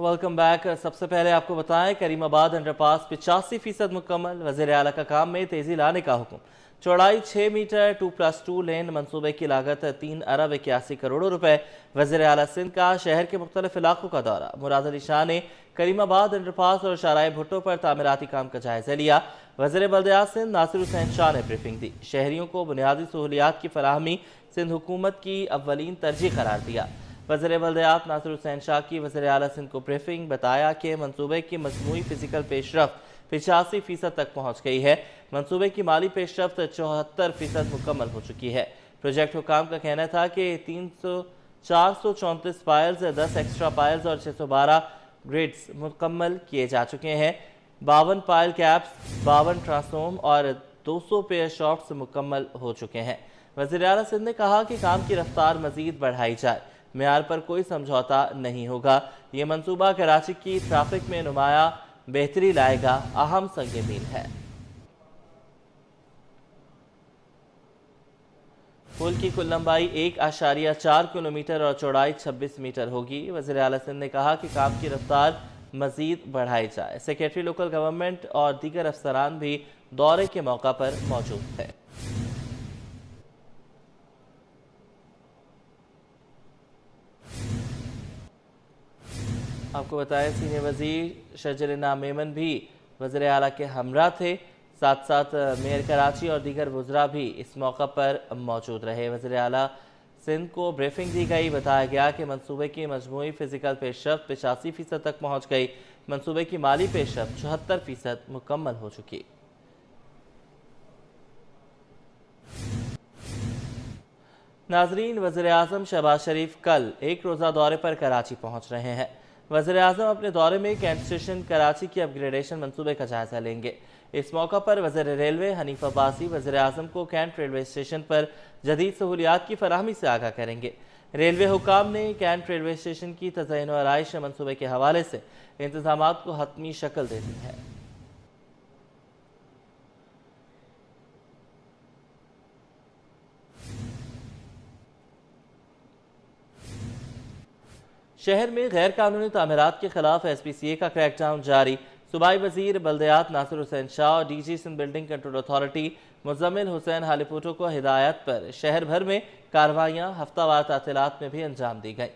Welcome back. सबसे पहले आपको बताएं, करीमाबाद अंडरपास 85% मुकम्मल, वज़ीर आला का काम में तेजी लाने का हुक्म। चौड़ाई 6 मीटर 2+2 लेन मंसूबे की लागत 3 अरब 81 करोड़ रुपए। वज़ीर आला सिंध का शहर के मुख्तलिफ इलाकों का दौरा। मुराद अली शाह ने करीमाबाद अंडरपास और शाहराह भुट्टो पर तामीराती काम का जायजा लिया। वज़ीर बल्दियात सिंध नासिर हुसैन शाह ने ब्रीफिंग दी। शहरियों को बुनियादी सहूलियात की फराहमी सिंध हुकूमत की अव्वलीन तरजीह करार दिया। वज़ीर बल्दियात नासिर हुसैन शाह की वज़ीर आला सिंध को ब्रीफिंग। बताया कि मंसूबे की मजमूई फिजिकल पेशरफ्त 85% तक पहुँच गई है। मंसूबे की माली पेशरफ्त 74% मुकम्मल हो चुकी है। प्रोजेक्ट हुकाम का कहना था कि 434 पायल्स, 10 एक्स्ट्रा पायल्स और 612 ग्रिड्स मुकम्मल किए जा चुके हैं। 52 पायल कैप्स, 52 ट्रांसफॉर्म और 200 पेयर शॉफ्ट्स मुकम्मल हो चुके हैं। वज़ीर आला सिंध ने कहा कि काम की रफ्तार मजीद बढ़ाई जाए, मेयार पर कोई समझौता नहीं होगा। ये मंसूबा कराची की ट्रैफिक में नुमाया बेहतरी लाएगा, अहम संग मील है। पुल की कुल लंबाई 1.4 किलोमीटर और चौड़ाई 26 मीटर होगी। वज़ीर आला सिंध ने कहा कि काम की रफ्तार मजीद बढ़ाई जाए। सेक्रेटरी लोकल गवर्नमेंट और दीगर अफसरान भी दौरे के मौका पर मौजूद थे। आपको बताएं, सीनियर वजीर शजरना मेमन भी वज़ीर आला के हमरा थे। साथ साथ मेयर कराची और दीगर वज़रा भी इस मौका पर मौजूद रहे। वज़ीर आला सिंध को ब्रीफिंग दी गई। बताया गया कि मंसूबे की मजमूई फिजिकल पेशरफ्त 85% तक पहुँच गई। मंसूबे की माली पेशरफ्त 74% मुकम्मल हो चुकी। नाजरीन, वज़ीर आज़म शहबाज शरीफ कल एक रोज़ा दौरे पर कराची पहुँच रहे हैं। वज़ीर आज़म अपने दौरे में कैंट स्टेशन कराची की अपग्रेडेशन मंसूबे का जायजा लेंगे। इस मौका पर वज़ीर रेलवे हनीफ अब्बासी वज़ीर आज़म को कैंट रेलवे स्टेशन पर जदीद सहूलियात की फराहमी से आगाह करेंगे। रेलवे हुकाम ने कैंट रेलवे स्टेशन की तज़य्युन और आराइश मंसूबे के हवाले से इंतज़ामात को हतमी शक्ल दे दी है। शहर में गैर कानूनी तामीरात के खिलाफ SPCA का क्रैकडाउन जारी। सूबाई वजीर बल्दियात नासिर हुसैन शाह और DG Sindh building control authority Muzammil Hussain Halepoto को हिदायत पर शहर भर में कार्रवाइयाँ हफ्तावार तातीलात में भी अंजाम दी गई।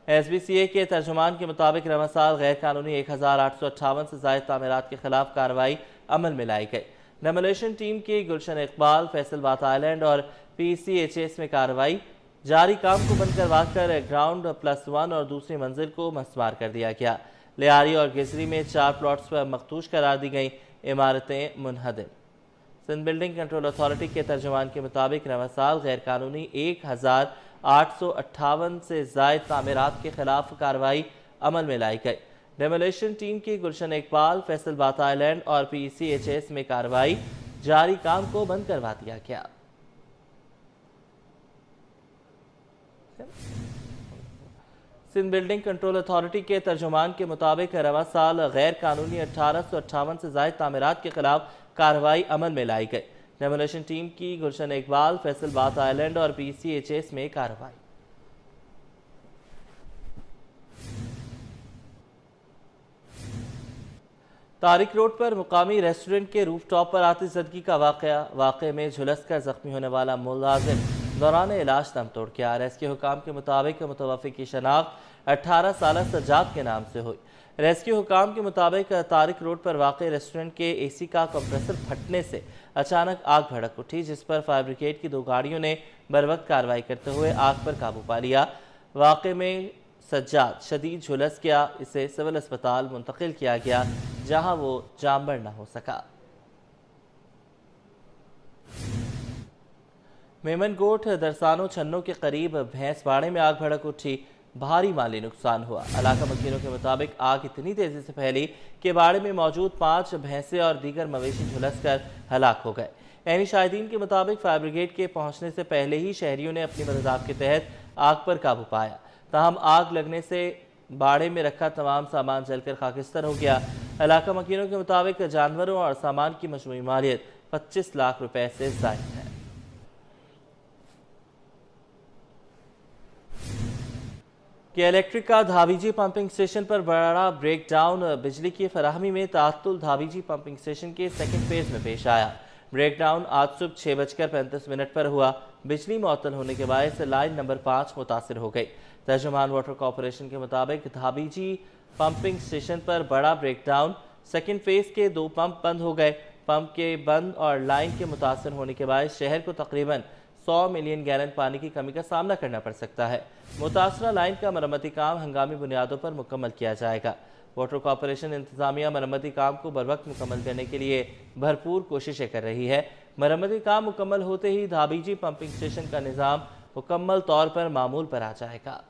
SPCA के तर्जुमान के मुताबिक रवा साल गैर कानूनी 1858 से ज़ायद तामीरात के खिलाफ कार्रवाई अमल में लाई गई। डेमोलेशन टीम की गुलशन इकबाल, फैसलबाद आइलैंड और PCHS में कार्रवाई जारी। काम को बंद करवा कर ग्राउंड +1 और दूसरी मंजिल को मस्मार कर दिया गया। लियारी और गिजरी में 4 प्लॉट्स पर मखदूश करार दी गई, इमारतें मुनहदम। सिंध बिल्डिंग कंट्रोल अथॉरिटी के तर्जुमान के मुताबिक रवा साल गैर कानूनी 1858 से जायद तामीरात के खिलाफ कार्रवाई अमल में लाई गई। डेमोलेशन टीम की गुलशन इकबाल, फैसलबाद आइलैंड और PCHS में कार्रवाई जारी। काम को बंद करवा दिया गया। सिंध बिल्डिंग कंट्रोल अथॉरिटी के तर्जुमान के मुताबिक रवा साल गैर कानूनी 1858 से जायद तामीरात के खिलाफ कार्रवाई अमल में लाई गई। डेमोलेशन टीम की गुलशन इकबाल, फैसलबाद आइलैंड और PCHS में कार्रवाई। तारिक रोड पर मुकामी रेस्टोरेंट के रूफटॉप पर आतिशज़दगी का वाक़े में झुलस कर जख्मी होने वाला मुलाजिम दौरान इलाज दम तोड़ गया। रेस्क्यू हुकाम के मुताबिक मुतवफ़ी की शनाख्त 18 साल सज्जाद के नाम से हुई। रेस्क्यू हुकाम के मुताबिक तारिक रोड पर वाक़े रेस्टोरेंट के AC का कंप्रेसर फटने से अचानक आग भड़क उठी, जिस पर फायर ब्रिगेड की 2 गाड़ियों ने बरवक्त कार्रवाई करते हुए आग पर काबू पा लिया। वाक़े में सज्जाद शदीद झुलस गया। इसे सिविल अस्पताल मुंतकिल किया गया, जहां वो जामबर न हो सका। मेमन गोठ दरसानो छन्नों के करीब भैंस बाड़े में आग भड़क उठी, भारी माली नुकसान हुआ। इलाका मकीनों के मुताबिक आग इतनी तेजी से फैली कि बाड़े में मौजूद 5 भैंसें और दीगर मवेशी झुलस कर हलाक हो गए। ऐनी शाहिदीन के मुताबिक फायर ब्रिगेड के पहुंचने से पहले ही शहरियों ने अपनी मदद के तहत आग पर काबू पाया। ताहम आग लगने से बाड़े में रखा तमाम सामान जलकर खाकिस्तान हो गया। इलाका मकीनों के मुताबिक जानवरों और सामान की मजमूई मालियत 25 लाख रुपए से ज़ायद है। कि इलेक्ट्रिक का धाबीजी पंपिंग स्टेशन पर बड़ा ब्रेक डाउन, बिजली की फराहमी में तात्तुल धाबीजी पंपिंग स्टेशन के सेकंड फेज में पेश आया। ब्रेक डाउन आज सुबह 6:35 पर हुआ। बिजली मुअत्तल होने के बायस लाइन नंबर 5 मुतासिर हो गई। तर्जुमान वाटर कॉरपोरेशन के मुताबिक धाबीजी पंपिंग स्टेशन पर बड़ा ब्रेक डाउन, सेकंड फेज के 2 पंप बंद हो गए। पंप के बंद और लाइन के मुतासर होने के बाद शहर को तकरीबन 100 मिलियन गैलन पानी की कमी का सामना करना पड़ सकता है। मुतासरा लाइन का मरम्मती काम हंगामी बुनियादों पर मुकम्मल किया जाएगा। वाटर कॉरपोरेशन इंतजामिया मरम्मती काम को बरवक्त मुकम्मल करने के लिए भरपूर कोशिशें कर रही है। मरम्मती काम मुकम्मल होते ही धाबीजी पंपिंग स्टेशन का निज़ाम मुकम्मल तौर पर मामूल पर आ जाएगा।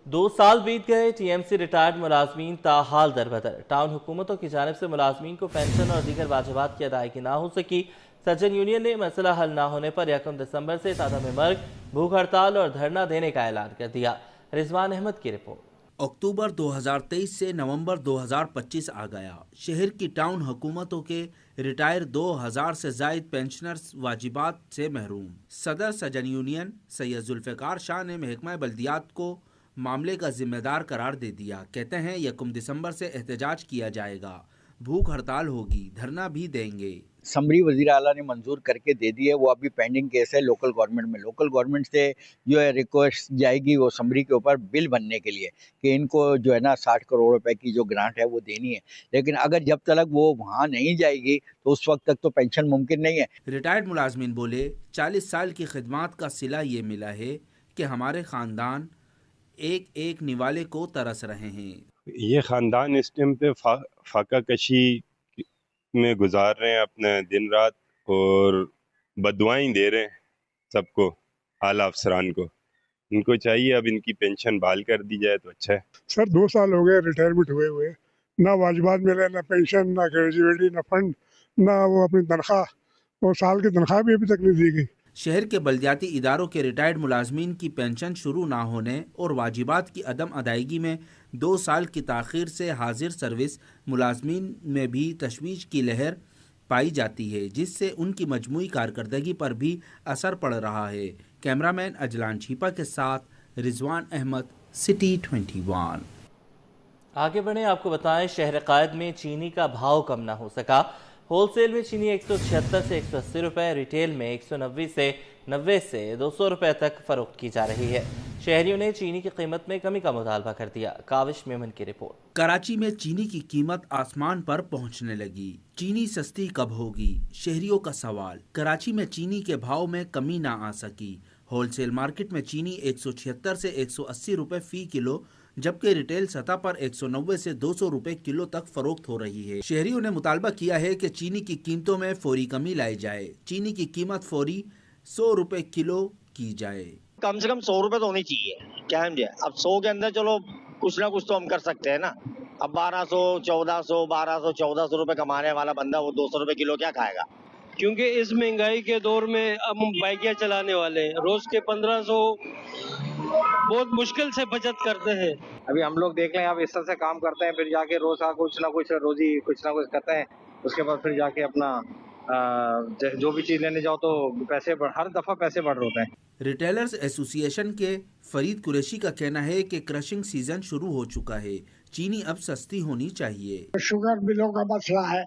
2 साल बीत गए, टीएमसी रिटायर्ड मुलाजमीन ताहाल दरबदर। टाउन हुकूमतों की जानिब से मुलाजमीन को पेंशन और दीगर वाजिबात की अदायगी ना हो सकी। सज्जन यूनियन ने मसला हल ना होने पर 1 दिसंबर से तादाम मर्ग, भूख हड़ताल और धरना देने का ऐलान कर दिया। रिजवान अहमद की रिपोर्ट। अक्टूबर 2023 से नवंबर 2025 आ गया। शहर की टाउन हुकूमतों के रिटायर 2000 से जायद पेंशनर्स वाजिबात से महरूम। सदर सज्जन यूनियन सैयद जुल्फ़िकार शाह ने महकमा बल्दियात को मामले का जिम्मेदार करार दे दिया। कहते हैं 1 दिसंबर से एहतजाज किया जाएगा, भूख हड़ताल होगी, धरना भी देंगे। समरी वज़ीर आला ने मंजूर करके दे दी है, वो अभी पेंडिंग केस है लोकल गवर्नमेंट में। लोकल गवर्नमेंट से जो है रिक्वेस्ट जाएगी वो समरी के ऊपर बिल बनने के लिए कि इनको जो है ना 60 करोड़ रुपए की जो ग्रांट है वो देनी है। लेकिन अगर जब तक वो वहाँ नहीं जाएगी तो उस वक्त तक तो पेंशन मुमकिन नहीं है। रिटायर्ड मुलाजमीन बोले 40 साल की खिदमत का सिला ये मिला है कि हमारे खानदान एक एक निवाले को तरस रहे हैं। ये ख़ानदान इस टाइम पे फाका कशी में गुजार रहे हैं अपने दिन रात और बदुआएं दे रहे हैं सबको, आला अफसरान को। इनको चाहिए अब इनकी पेंशन बहाल कर दी जाए तो अच्छा है। सर 2 साल हो गए रिटायरमेंट हुए हुए, ना वाजिबात मिले, ना पेंशन, ना ग्रेजुएटी, ना फंड, ना वो अपनी तनख्वाह, और साल की तनख्वाह भी अभी तक नहीं दी गई। शहर के बल्दियाती इदारों के रिटायर्ड मुलाजमीन की पेंशन शुरू ना होने और वाजिबात की अदम अदायगी में 2 साल की ताख़ीर से हाजिर सर्विस मुलाजमीन में भी तशवीश की लहर पाई जाती है, जिससे उनकी मजमूई कारकर्दगी पर भी असर पड़ रहा है। कैमरामैन अजलान छीपा के साथ रिजवान अहमद, सिटी 21। आगे बढ़े, आपको बताएं शहर कायद में चीनी का भाव कम ना हो सका। होलसेल में चीनी 176 से 180 रुपए, रिटेल में 190 से 90 से 200 रुपए तक फरोख्त की जा रही है। शहरियों ने चीनी की कीमत में कमी का मुतालबा कर दिया। काविश मेमन की रिपोर्ट। कराची में चीनी की कीमत आसमान पर पहुंचने लगी। चीनी सस्ती कब होगी, शहरियों का सवाल। कराची में चीनी के भाव में कमी ना आ सकी। होलसेल मार्केट में चीनी 176 से 180 रुपए फी किलो, जबकि रिटेल सतह पर 190 से 200 रुपए किलो तक फरोख्त हो रही है। शहरियों ने मुतालबा किया है कि चीनी की कीमतों में फौरी कमी लाई जाए। चीनी की कीमत फौरी 100 रुपए किलो की जाए। कम से कम 100 रुपए तो होनी चाहिए। क्या है, अब 100 के अंदर चलो कुछ ना कुछ तो हम कर सकते हैं ना। अब 1200, 1400, 1200, 1400 रुपए कमाने वाला बंदा वो 200 रुपए किलो क्या खाएगा? क्योंकि इस महंगाई के दौर में अब हम बाइकियाँ चलाने वाले हैं, रोज के 1500 बहुत मुश्किल से बचत करते हैं। अभी हम लोग देख लें, अब इस तरह से काम करते हैं, फिर जाके रोज का कुछ ना कुछ रोजी कुछ ना कुछ करते हैं, उसके बाद फिर जाके अपना जो भी चीज लेने जाओ तो पैसे हर दफा पैसे बढ़ होते हैं। रिटेलर्स एसोसिएशन के फरीद कुरैशी का कहना है कि क्रशिंग सीजन शुरू हो चुका है, चीनी अब सस्ती होनी चाहिए। शुगर बिलों का मसला है,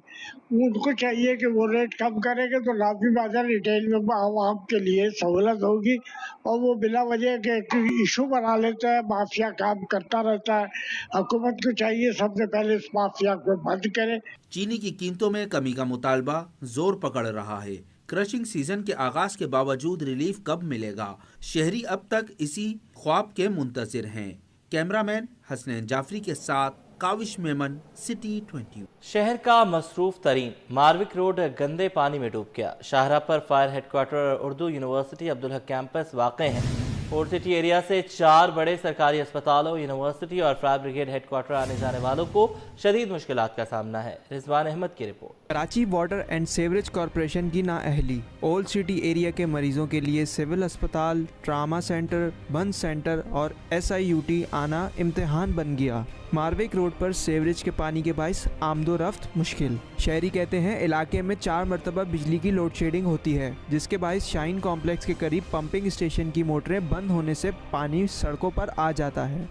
उनको चाहिए कि वो रेट कम करेंगे तो लाजमी बाजार रिटेल में आवाम के लिए सहूलत होगी। और वो बिला वजह के इशू बना लेते हैं, माफिया काम करता रहता है। हुकूमत को चाहिए सबसे पहले इस माफिया को बंद करे। चीनी की कीमतों में कमी का मुतालबा जोर पकड़ रहा है। क्रशिंग सीजन के आगाज के बावजूद रिलीफ कब मिलेगा, शहरी अब तक इसी ख्वाब के मुंतज़िर हैं। कैमरामैन हसनैन जाफरी के साथ काविश मेमन, सिटी 20। शहर का मसरूफ तरीन मारविक रोड गंदे पानी में डूब गया। शाहरा पर फायर हेडक्वार्टर और उर्दू यूनिवर्सिटी अब्दुल हक कैंपस वाक़ हैं। ओल्ड सिटी एरिया से 4 बड़े सरकारी अस्पतालों, यूनिवर्सिटी और फायर ब्रिगेड हेडक्वार्टर आने जाने वालों को शदीद मुश्किलात का सामना है। रिजवान अहमद की report. Karachi water and sewerage corporation की नाअहली ओल्ड सिटी एरिया के मरीजों के लिए सिविल अस्पताल, ट्रामा सेंटर, बंद सेंटर और SIUT आना इम्तिहान बन गया। मारविक रोड पर सीवरेज के पानी के बाइस आमदोरफ्त मुश्किल। शहरी कहते हैं इलाके में 4 मरतबा बिजली की लोड शेडिंग होती है, जिसके बाइस शाइन कॉम्प्लेक्स के करीब पंपिंग स्टेशन की मोटरें बंद होने से पानी सड़कों पर आ जाता है।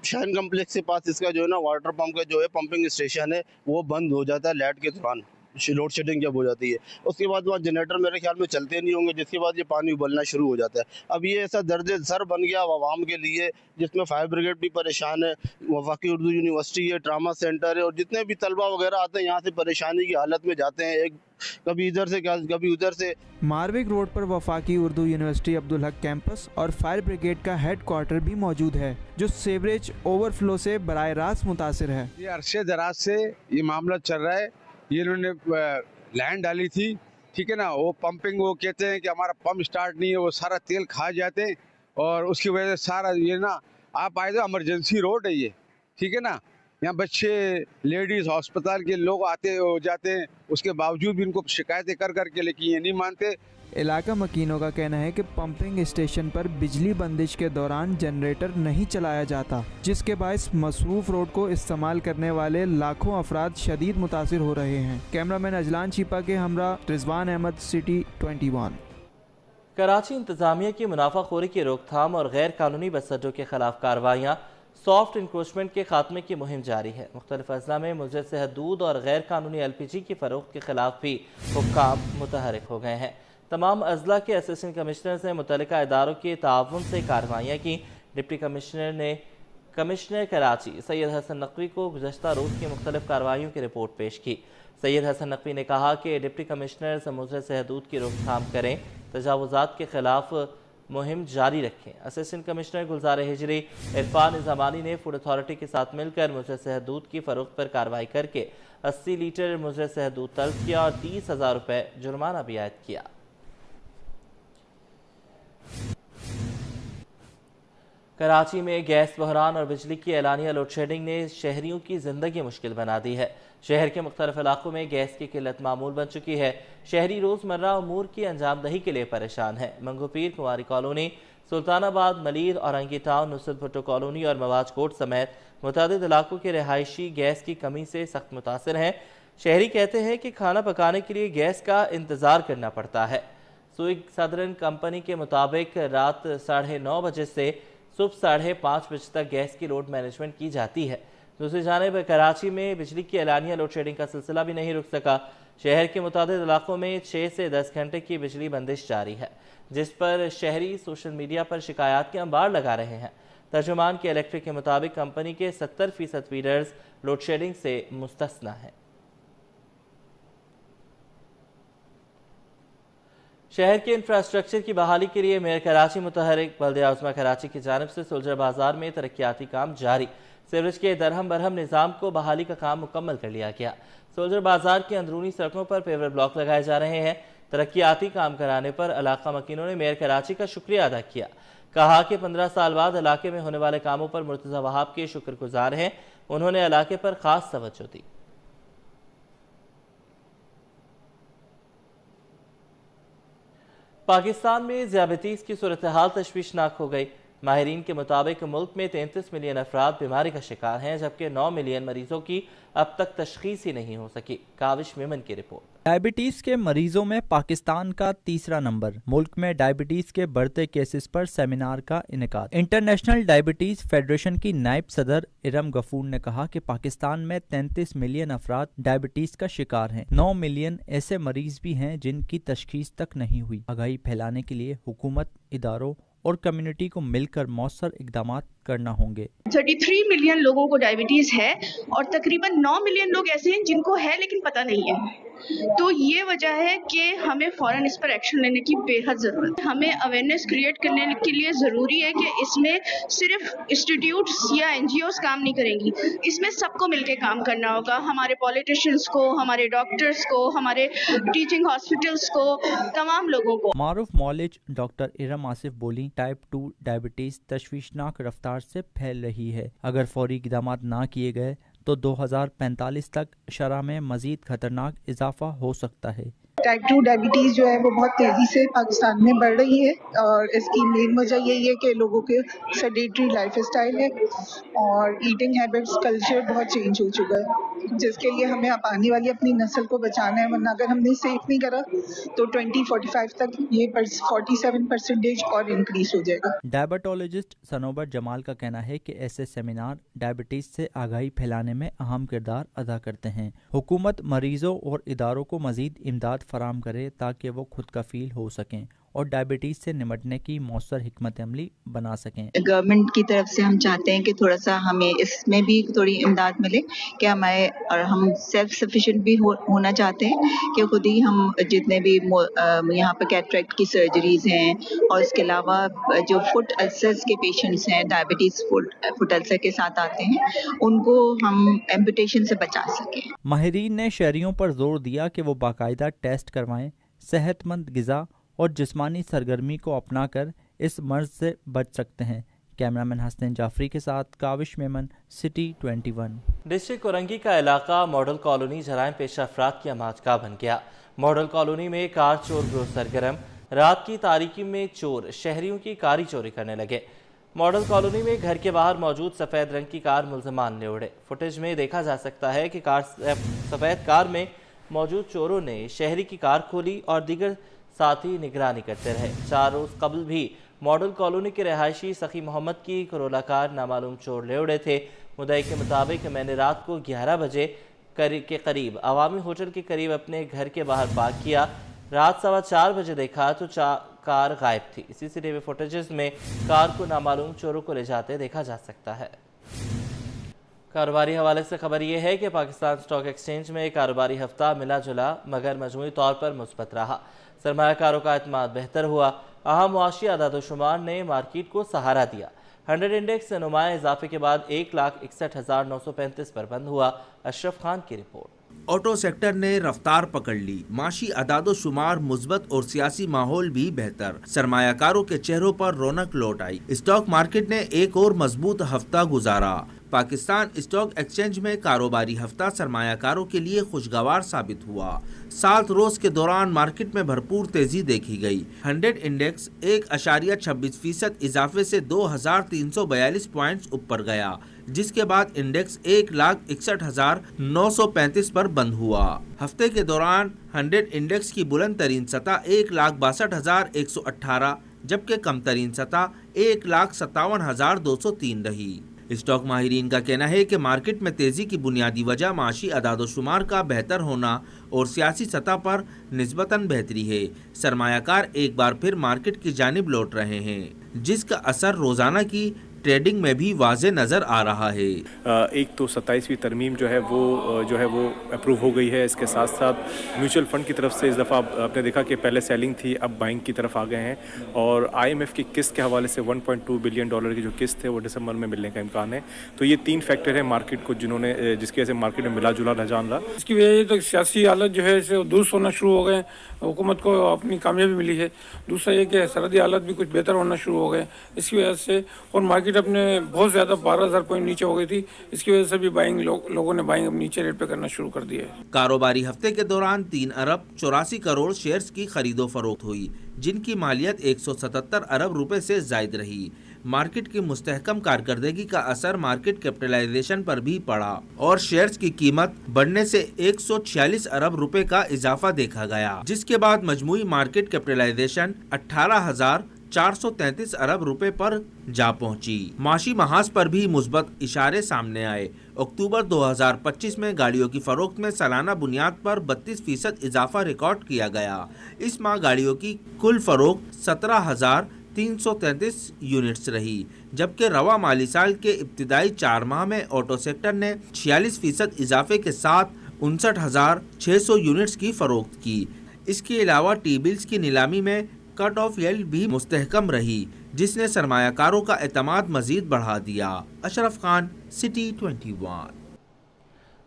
शाइन कॉम्प्लेक्स के पास इसका जो है ना वाटर पंप का जो है पंपिंग स्टेशन है वो बंद हो जाता है लाइट के दौरान, लोड शेडिंग जब हो जाती है। उसके बाद वहाँ जनरेटर मेरे ख्याल में चलते नहीं होंगे, जिसके बाद ये पानी उबलना शुरू हो जाता है। अब ये ऐसा दर्द सर बन गया आवाम के लिए, जिसमें फायर ब्रिगेड भी परेशान है, वफाकी उर्दू यूनिवर्सिटी है, ट्रामा सेंटर है, और जितने भी तलबा वगैरह आते हैं यहाँ से परेशानी की हालत में जाते हैं, एक कभी इधर से कभी उधर से। मारविक रोड पर वफाकी उर्दू यूनिवर्सिटी अब्दुल हक कैंपस और फायर ब्रिगेड का हेडक्वार्टर भी मौजूद है, जो सीवरेज ओवरफ्लो से बराह रास्त मुतासिर है। ये अरसे दराज से ये मामला चल रहा है। ये इन्होंने लैंड डाली थी, ठीक है ना, वो पंपिंग, वो कहते हैं कि हमारा पंप स्टार्ट नहीं है, वो सारा तेल खा जाते हैं और उसकी वजह से सारा ये ना, आप आए तो इमरजेंसी रोड है ये, ठीक है ना, यहाँ बच्चे, लेडीज़, अस्पताल के लोग आते हो जाते हैं, उसके बावजूद भी इनको शिकायतें कर करके, लेकिन ये नहीं मानते। इलाका मकीनों का कहना है कि पंपिंग स्टेशन पर बिजली बंदिश के दौरान जनरेटर नहीं चलाया जाता, जिसके बायस मसरूफ रोड को इस्तेमाल करने वाले लाखों अफराद शदीद मुतासिर हो रहे हैं। कैमरामैन अजलान चीपा के हमरा रिजवान अहमद, सिटी 21। कराची इंतजामिया की मुनाफाखोरी की रोकथाम और गैर कानूनी बस अड्डों के खिलाफ कार्रवाइयाँ, सॉफ्ट इंक्रोचमेंट के खात्मे की मुहिम जारी है। मुख्तलिफ अजला में मुजर से हदूद और गैर कानूनी LPG की फरोख्त के खिलाफ भी हुक्काम मुतहरिक हो गए हैं। तमाम अजला के असिस्टेंट कमिश्नर ने मुतल्लिका इदारों के ताउन से कार्रवाइयाँ की। डिप्टी कमिश्नर ने कमिश्नर कराची सैयद हसन नकवी को गुज़श्ता रोज़ की मुख्तलिफ कार्रवाइयों की रिपोर्ट पेश की। सैयद हसन नकवी ने कहा कि डिप्टी कमिश्नर समुद्र से हदूद की रोकथाम करें, तजावुज़ात के खिलाफ मुहिम जारी रखें। असिस्टेंट कमिश्नर गुलजार हिजरी इरफान ज़मानी ने फूड अथॉरिटी के साथ मिलकर मुजर से हदूद की फरोख्त पर कार्रवाई करके 80 लीटर मुजर से हदूद तलब किया और 30,000 रुपये जुर्माना भी आयद किया। कराची में गैस बहरान और बिजली की एलानिया लोड शेडिंग ने शहरियों की जिंदगी मुश्किल बना दी है। शहर के मुख्तलिफ इलाकों में गैस की किल्लत मामूल बन चुकी है। शहरी रोज़मर्रा उमूर की अंजामदही के लिए परेशान है। मंगोपीर, कुंवारी colony, Sultanabad, Malir, Orangi town, Nusrat Bhutto colony और मवाज कोट समेत मुतअद्दिद इलाकों के रिहायशी गैस की कमी से सख्त मुतासिर हैं। शहरी कहते हैं कि खाना पकाने के लिए गैस का इंतज़ार करना पड़ता है। स्विग सदरन कंपनी के मुताबिक रात 9:30 बजे से सुबह 5:30 बजे तक गैस की लोड मैनेजमेंट की जाती है। दूसरी जानिब कराची में बिजली की एलानिया लोड शेडिंग का सिलसिला भी नहीं रुक सका। शहर के मुताबिक इलाकों में 6 से 10 घंटे की बिजली बंदिश जारी है, जिस पर शहरी सोशल मीडिया पर शिकायत के अंबार लगा रहे हैं। तर्जुमान के इलेक्ट्रिक के मुताबिक कंपनी के 70% फीडर्स लोड शेडिंग से मुस्तस्ना हैं। शहर के इंफ्रास्ट्रक्चर की बहाली के लिए मेयर कराची मुतहरिक। बल्दिया उस्मा कराची की जानिब से सोल्जर बाजार में तरक्याती काम जारी। सीवरेज के दरहम बरहम निज़ाम को बहाली का काम मुकम्मल कर लिया गया। सोल्जर बाजार की अंदरूनी सड़कों पर पेवर ब्लॉक लगाए जा रहे हैं। तरक्याती काम कराने पर इलाका मकीनों ने मेयर कराची का शुक्रिया अदा किया। कहा कि 15 साल बाद इलाके में होने वाले कामों पर मुर्तज़ा वहाब के शुक्रगुजार हैं। उन्होंने इलाके पर खास तवज्जो दी। पाकिस्तान में ज़ियाबतीस की सूरत हाल तशवीशनाक हो गई। माहिरीन के मुताबिक मुल्क में 33 मिलियन अफराद बीमारी का शिकार हैं, जबकि 9 मिलियन मरीजों की अब तक तशखीस ही नहीं हो सकी। काविश मेमन की रिपोर्ट। डायबिटीज़ के मरीजों में पाकिस्तान का तीसरा नंबर। मुल्क में डायबिटीज़ के बढ़ते केसेस पर सेमिनार का इनेकाद। इंटरनेशनल डायबिटीज़ फेडरेशन की नायब सदर इरम गफूर ने कहा कि पाकिस्तान में 33 मिलियन अफराद डायबिटीज़ का शिकार हैं। 9 मिलियन ऐसे मरीज भी हैं जिनकी तशखीस तक नहीं हुई। आगाही फैलाने के लिए हुकूमत, इदारों और कम्युनिटी को मिलकर मौसर इकदामात करना होंगे। 33 मिलियन लोगों को डायबिटीज है और तकरीबन 9 मिलियन लोग ऐसे हैं जिनको है लेकिन पता नहीं है। तो ये वजह है कि हमें फौरन इस पर एक्शन लेने की बेहद ज़रूरत है। हमें अवेयरनेस क्रिएट करने के लिए ज़रूरी है कि इसमें सिर्फ इंस्टीट्यूट्स या NGOs काम नहीं करेंगी, इसमें सबको मिलकर काम करना होगा। हमारे पॉलिटिशियंस को, हमारे डॉक्टर्स को, हमारे टीचिंग हॉस्पिटल्स को, तमाम लोगों को। मारूफ मौलिज डॉक्टर इरम आसिफ बोली, टाइप 2 डायबिटीज़ तशवीशनाक रफ्तार से फैल रही है। अगर फौरी इक़दाम ना किए गए तो 2045 तक शरह में मज़ीद खतरनाक इजाफा हो सकता है। टाइप 2 डायबिटीज़ जो है वो बहुत तेज़ी से पाकिस्तान में बढ़ रही है और इसकी मेन वजह यही है कि लोगों के सेडेंटरी लाइफ स्टाइल है और ईटिंग हैबिट्स कल्चर बहुत चेंज हो चुका है, जिसके लिए हमें अब आने वाली अपनी नस्ल को बचाना है, वरना अगर हमने सेफ नहीं करा तो 2045 तक ये 47% और इंक्रीज हो जाएगा। डायबिटोलॉजिस्ट सनोबर जमाल का कहना है कि ऐसे सेमिनार डायबिटीज़ से आगाही फैलाने में अहम किरदार अदा करते हैं। हुकूमत मरीजों और इदारों को मज़ीद इमदाद फराम करे ताकि वो खुद कफील हो सकें और डायबिटीज से निपटने की मौसर हिकमत अमली बना सकें। गवर्नमेंट की तरफ से हम चाहते हैं कि थोड़ा सा हमें इसमें भी थोड़ी इमदाद मिले कि हमारे और हम सेल्फ सफिशिएंट भी होना चाहते हैं कि खुद ही हम जितने भी यहाँ पर कैटरेक्ट की सर्जरीज हैं और इसके अलावा जो फुट अल्सर्स के पेशेंट्स हैं, डायबिटीज फुट अल्सर के साथ आते हैं, उनको हम एम्पुटेशन से बचा सकें। माहिरीन ने शहरियों पर जोर दिया कि वो बाकायदा टेस्ट करवाएं, सेहतमंद ग़िज़ा और जिस्मानी सरगर्मी को अपनाकर इस मर्ज से बच सकते हैं। कैमरामैन हसन जाफरी के साथ काविश मेमन, सिटी 21। डिस्ट्रिक्ट कोरंगी का इलाका मॉडल कॉलोनी जराइम पेशा अफराद की अमाजगाह बन गया। मॉडल कॉलोनी में कार चोर ग्रोह सरगर्म, रात की तारीकी में चोर शहरियों की कारी चोरी करने लगे। मॉडल कॉलोनी में घर के बाहर मौजूद सफ़ेद रंग की कार मुल्ज़मान ले उड़े। फुटेज में देखा जा सकता है कि सफ़ेद कार में मौजूद चोरों ने शहरी की कार खोली और दीगर साथी निगरानी करते रहे। 4 रोज़ कबल भी मॉडल कॉलोनी के रहायशी सखी मोहम्मद की करोला कार नामालूम चोर ले उड़े थे। मुद्दई के मुताबिक मैंने रात को 11 बजे के करीब अवामी होटल के करीब अपने घर के बाहर पार्क किया। रात 4:15 बजे देखा तो कार गायब थी। CCTV फुटेजेस में कार को नामालूम चोरों को ले जाते देखा जा सकता है। कारोबारी हवाले से खबर यह है कि पाकिस्तान स्टॉक एक्सचेंज में कारोबारी हफ्ता मिला जुला मगर मजमूई तौर पर मुस्बत रहा। सरमायाकारों का एतमाद बेहतर हुआ। अहम मुआशी अदाद-ओ-शुमार ने मार्केट को सहारा दिया। 100 इंडेक्स से नुमाया इजाफे के बाद 1,61,935 पर बंद हुआ। अशरफ खान की रिपोर्ट। ऑटो सेक्टर ने रफ्तार पकड़ ली। माशी अदादो शुमार मुस्बत और सियासी माहौल भी बेहतर। सरमायाकारों के चेहरों पर रौनक लौट आई। स्टॉक मार्केट ने एक और मजबूत हफ्ता गुजारा। पाकिस्तान स्टॉक एक्सचेंज में कारोबारी हफ्ता सरमायाकारों के लिए खुशगवार साबित हुआ। 7 रोज के दौरान मार्केट में भरपूर तेजी देखी गई। 100 इंडेक्स 1.26% इजाफे से 2,342 पॉइंट्स ऊपर गया, जिसके बाद इंडेक्स 1,61,935 पर बंद हुआ। हफ्ते के दौरान 100 इंडेक्स की बुलंद तरीन सतह 1,62,118 जबकि कम तरीन सतह 1,57,203 रही। स्टॉक माहिरीन का कहना है कि मार्केट में तेजी की बुनियादी वजह माशी अदाद-ओ-शुमार का बेहतर होना और सियासी सतह पर निस्बतन बेहतरी है। सरमायाकार एक बार फिर मार्केट की जानिब लौट रहे हैं, जिसका असर रोजाना की ट्रेडिंग में भी वाज़े नज़र आ रहा है। एक तो 27वीं तरमीम जो है वो अप्रूव हो गई है। इसके साथ साथ म्यूचुअल फ़ंड की तरफ से इस दफ़ा आपने देखा कि पहले सेलिंग थी, अब बाइंग की तरफ आ गए हैं और IMF की किस्त के हवाले से $1.2 बिलियन की जो किस्त है वो दिसंबर में मिलने का इम्कान है। तो ये 3 फैक्टर है मार्केट को जिसकी वजह से मार्केट में मिला जुला रुझान रहा। इसकी वजह तो सियासी हालत जो है इसे दुरुस्त होना शुरू हो गए, हुकूमत को अपनी कामयाबी मिली है। दूसरा ये कि सरहदी हालत भी कुछ बेहतर होना शुरू हो गए इसकी वजह से, और मार्केट अपने बहुत ज़्यादा 12,000 पॉइंट नीचे हो गई थी। इसकी वजह से भी बाइंग लोगों ने बाइंग अब नीचे रेट पे करना शुरू कर दिया है। कारोबारी हफ्ते के दौरान 3 अरब 84 करोड़ शेयर्स की खरीदो फरोख्त हुई, जिनकी मालियत 177 अरब रुपए से जायद रही। मार्केट की मुस्तहकम कारकर्दगी का असर मार्केट कैपिटलाइजेशन पर भी पड़ा और शेयर्स की कीमत बढ़ने से 146 अरब रुपए का इजाफा देखा गया, जिसके बाद मजमूई मार्केट कैपिटलाइजेशन 18,433 अरब रुपए पर जा पहुंची। माशी महाज पर भी मुस्बत इशारे सामने आए। अक्टूबर 2025 में गाड़ियों की फरोख्त में सालाना बुनियाद पर 32% इजाफा रिकॉर्ड किया गया। इस माह गाड़ियों की कुल फरोख्त 17,000 333 यूनिट्स रही, जबकि रवा माली साल के इब्तिदाई 4 माह में ऑटो सेक्टर ने 46% इजाफे के साथ 59,600 यूनिट्स की फरोख्त की। इसके अलावा टी बिल्स की नीलामी में कट ऑफ यील्ड भी मुस्तहकम रही, जिसने सरमायाकारों का एतमाद मजीद बढ़ा दिया। अशरफ खान, सिटी 21।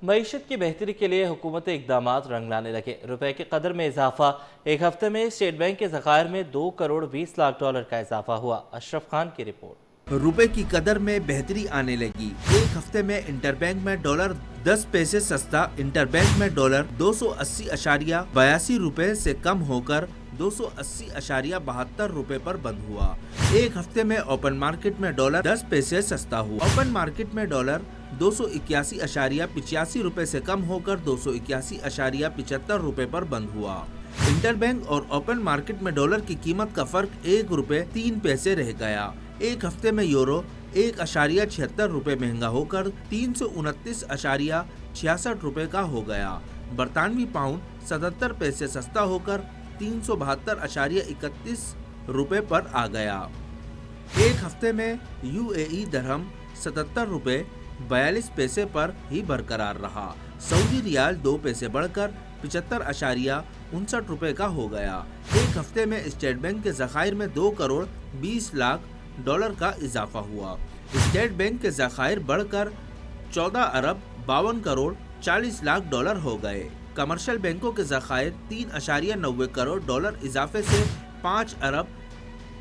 मईशत की बेहतरी के लिए हुकूमती इकदामात रंग लाने लगे। रुपए की कदर में इजाफा। एक हफ्ते में स्टेट बैंक के ज़खायर में 2 करोड़ 20 लाख डॉलर का इजाफा हुआ। अशरफ खान की रिपोर्ट। रुपए की कदर में बेहतरी आने लगी। एक हफ्ते में इंटरबैंक में डॉलर 10 पैसे सस्ता, इंटरबैंक में डॉलर 280.82 रुपए से कम होकर 280.72 रुपए पर बंद हुआ। एक हफ्ते में ओपन मार्केट में डॉलर 10 पैसे सस्ता हुआ। ओपन मार्केट में डॉलर 281.85 रुपए से कम होकर 281.75 रुपए पर बंद हुआ। इंटरबैंक और ओपन मार्केट में डॉलर की कीमत का फर्क 1 रुपए 3 पैसे रह गया। एक हफ्ते में यूरो 1.76 रुपए महंगा होकर 329.66 रुपए का हो गया। बरतानवी पाउंड 77 पैसे सस्ता होकर 372.31 रुपए पर आ गया। एक हफ्ते में यूएई दरहम 77 रुपए 42 पैसे पर ही बरकरार रहा। सऊदी रियाल 2 पैसे बढ़कर 75.59 रुपए का हो गया। एक हफ्ते में स्टेट बैंक के ज़खायर में 2 करोड़ 20 लाख डॉलर का इजाफा हुआ। स्टेट बैंक के ज़खायर बढ़कर 14 अरब 52 करोड़ 40 लाख डॉलर हो गए। कमर्शियल बैंकों के ज़खायर 3.90 करोड़ डॉलर इजाफे से 5 अरब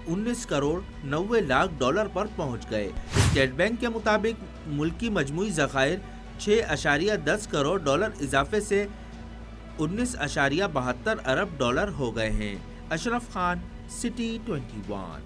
19 करोड़ 90 लाख डॉलर पर पहुंच गए। स्टेट बैंक के मुताबिक मुल्की मजमूई ज़खायर 6.10 करोड़ डॉलर इजाफे से 19.72 अरब डॉलर हो गए हैं। अशरफ खान, सिटी 21।